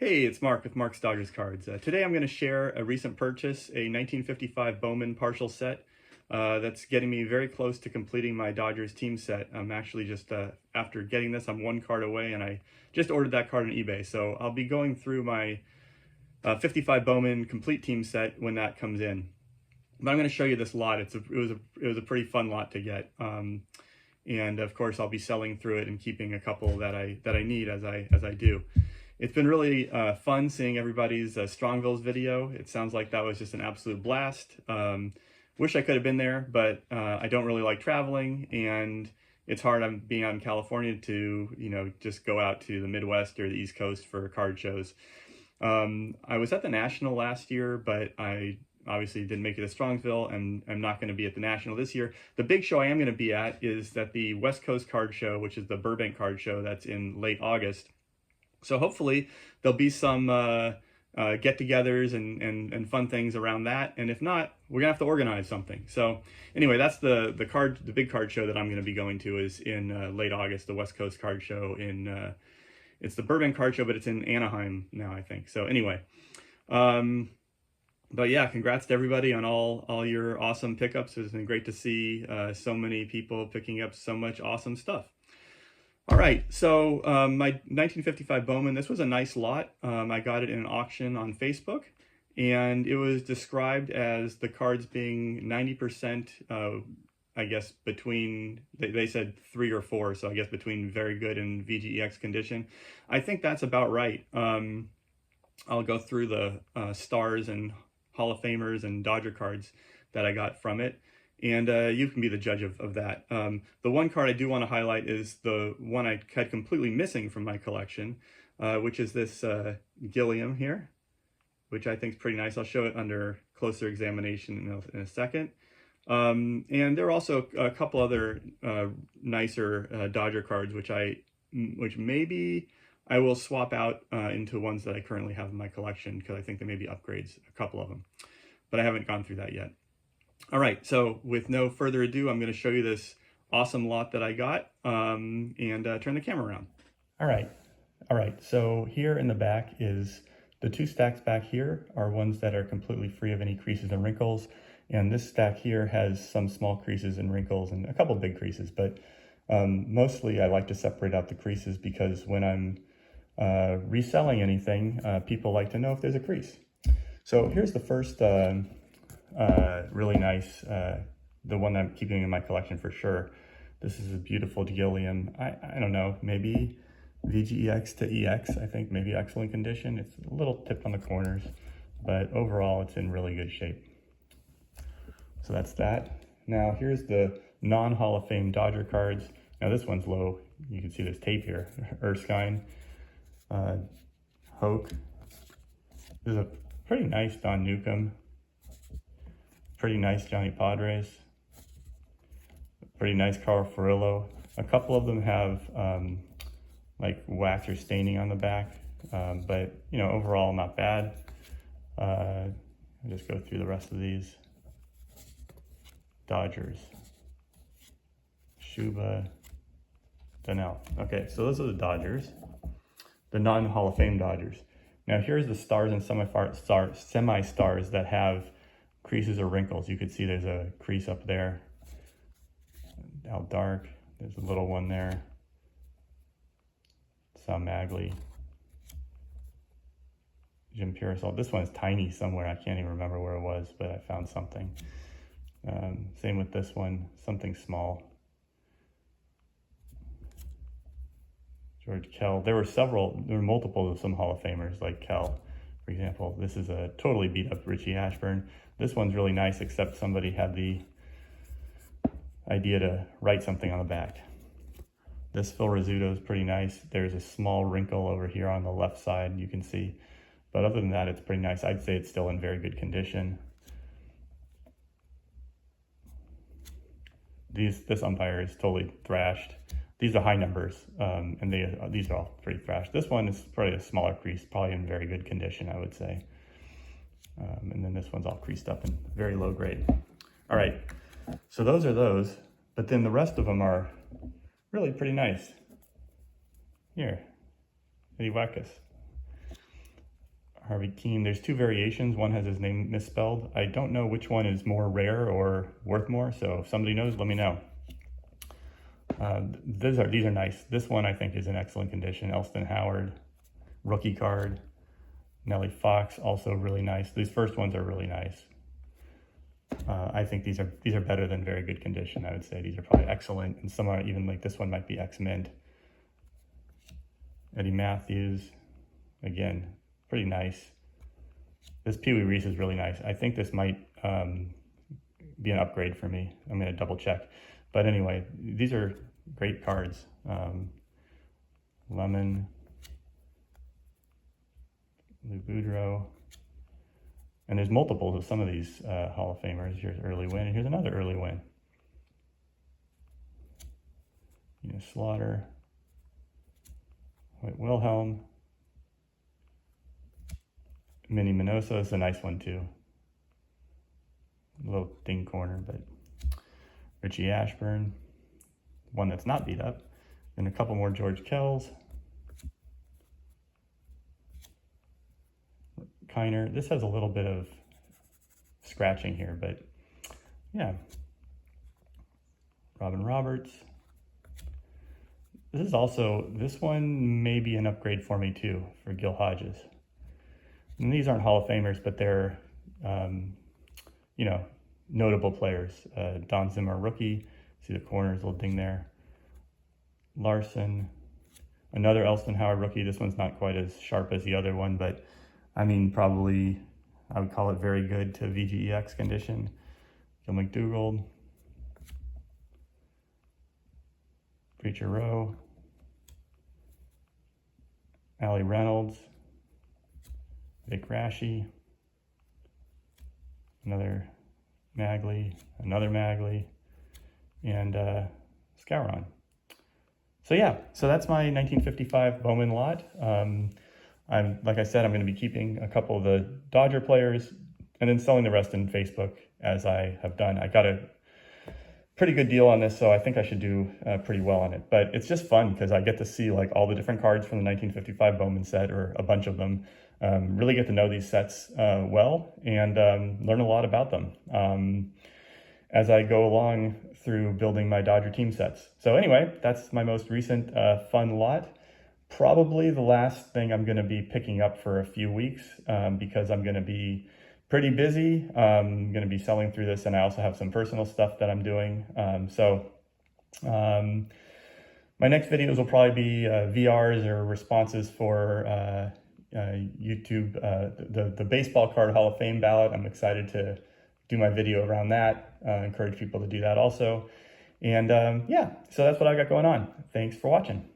Hey, it's Mark with Mark's Dodgers Cards. Today I'm going to share a recent purchase, a 1955 Bowman partial set that's getting me very close to completing my Dodgers team set. I'm actually just, after getting this, I'm one card away, and I just ordered that card on eBay. So I'll be going through my 55 Bowman complete team set when that comes in. But I'm going to show you this lot. It was a pretty fun lot to get. And of course I'll be selling through it and keeping a couple that I need as I do. It's been really fun seeing everybody's Strongville's video. It sounds like that was just an absolute blast. Wish I could have been there, but I don't really like traveling, and it's hard on being out in California to, just go out to the Midwest or the East Coast for card shows. I was at the National last year, but I obviously didn't make it to Strongsville, and I'm not going to be at the National this year. The big show I am going to be at is at the West Coast Card Show, which is the Burbank Card Show. That's in late August. So hopefully there'll be some get-togethers and fun things around that. And if not, we're gonna have to organize something. So anyway, that's the big card show that I'm gonna be going to is in late August, the West Coast Card Show it's the Burbank Card Show, but it's in Anaheim now, I think. So anyway, but yeah, congrats to everybody on all your awesome pickups. It's been great to see so many people picking up so much awesome stuff. All right, so my 1955 Bowman, this was a nice lot. I got it in an auction on Facebook, and it was described as the cards being 90%, I guess, between, they said 3 or 4, so I guess between very good and VGEX condition. I think that's about right. I'll go through the stars and Hall of Famers and Dodger cards that I got from it. And you can be the judge of that. The one card I do want to highlight is the one I had completely missing from my collection, which is this Gilliam here, which I think is pretty nice. I'll show it under closer examination in a second. And there are also a couple other nicer Dodger cards, which maybe I will swap out into ones that I currently have in my collection, because I think there may be upgrades, a couple of them. But I haven't gone through that yet. All right, so with no further ado, I'm going to show you this awesome lot that I got and turn the camera around. All right, so here in the back is the 2 stacks back here are ones that are completely free of any creases and wrinkles. And this stack here has some small creases and wrinkles and a couple big creases, but mostly I like to separate out the creases because when I'm reselling anything, people like to know if there's a crease. So here's the first really nice, the one that I'm keeping in my collection for sure. This is a beautiful Gilliam. I don't know, maybe VGEX to EX, I think maybe excellent condition. It's a little tipped on the corners, but overall it's in really good shape. So that's that. Now here's the non-Hall of Fame Dodger cards. Now this one's low. You can see this tape here. Erskine, Hoke. There's a pretty nice Don Newcomb. Pretty nice Johnny Padres, pretty nice Carl Furillo. A couple of them have like wax or staining on the back, but overall not bad. I'll just go through the rest of these. Dodgers, Shuba, Donnell. Okay, so those are the Dodgers, the non-Hall of Fame Dodgers. Now here's the stars and semi-stars that have creases or wrinkles. You could see there's a crease up there. Al Dark, there's a little one there. Sam Magley, Jim Purcell. This one's tiny somewhere. I can't even remember where it was, but I found something. Same with this one, something small. George Kell. There were multiple of some Hall of Famers like Kell, for example. This is a totally beat up Richie Ashburn. This one's really nice, except somebody had the idea to write something on the back. This Phil Rizzuto is pretty nice. There's a small wrinkle over here on the left side, you can see. But other than that, it's pretty nice. I'd say it's still in very good condition. This umpire is totally thrashed. These are high numbers, and these are all pretty thrashed. This one is probably a smaller crease, probably in very good condition, I would say. And then this one's all creased up and very low grade. All right, so those are those, but then the rest of them are really pretty nice. Here, Eddie Wackes. Harvey Keene. There's two variations. One has his name misspelled. I don't know which one is more rare or worth more, so if somebody knows, let me know. These are nice. This one I think is in excellent condition. Elston Howard, rookie card. Nellie Fox, also really nice. These first ones are really nice. I think these are better than very good condition. I would say these are probably excellent, and some are even like this one might be ex-mint. Eddie Matthews, again, pretty nice. This Pee Wee Reese is really nice. I think this might be an upgrade for me. I'm going to double check. But anyway, these are great cards. Lemon, Lou Boudreau. And there's multiples of some of these Hall of Famers. Here's early win, and here's another early win. Slaughter, White Wilhelm, Minnie Minoso is a nice one too. A little ding corner, but Richie Ashburn, one that's not beat up. And a couple more George Kells. Kiner. This has a little bit of scratching here, but yeah. Robin Roberts. This one may be an upgrade for me too, for Gil Hodges. And these aren't Hall of Famers, but they're, notable players. Don Zimmer, rookie. See the corners, little ding there. Larson. Another Elston Howard rookie. This one's not quite as sharp as the other one, but I mean, probably I would call it very good to VGEX condition. Gil McDougald. Preacher Rowe. Allie Reynolds. Vic Raschi. Another Magley. Another Magley. And Scouron. So yeah, so that's my 1955 Bowman lot. Like I said, I'm going to be keeping a couple of the Dodger players and then selling the rest in Facebook as I have done. I got a pretty good deal on this, so I think I should do pretty well on it. But it's just fun because I get to see like all the different cards from the 1955 Bowman set, or a bunch of them. Really get to know these sets well and learn a lot about them as I go along through building my Dodger team sets. So anyway, that's my most recent fun lot. Probably the last thing I'm going to be picking up for a few weeks because I'm going to be pretty busy. I'm going to be selling through this, and I also have some personal stuff that I'm doing. My next videos will probably be VRs or responses for YouTube, the baseball card Hall of Fame ballot. I'm excited to do my video around that. Encourage people to do that also. And yeah, so that's what I got going on. Thanks for watching.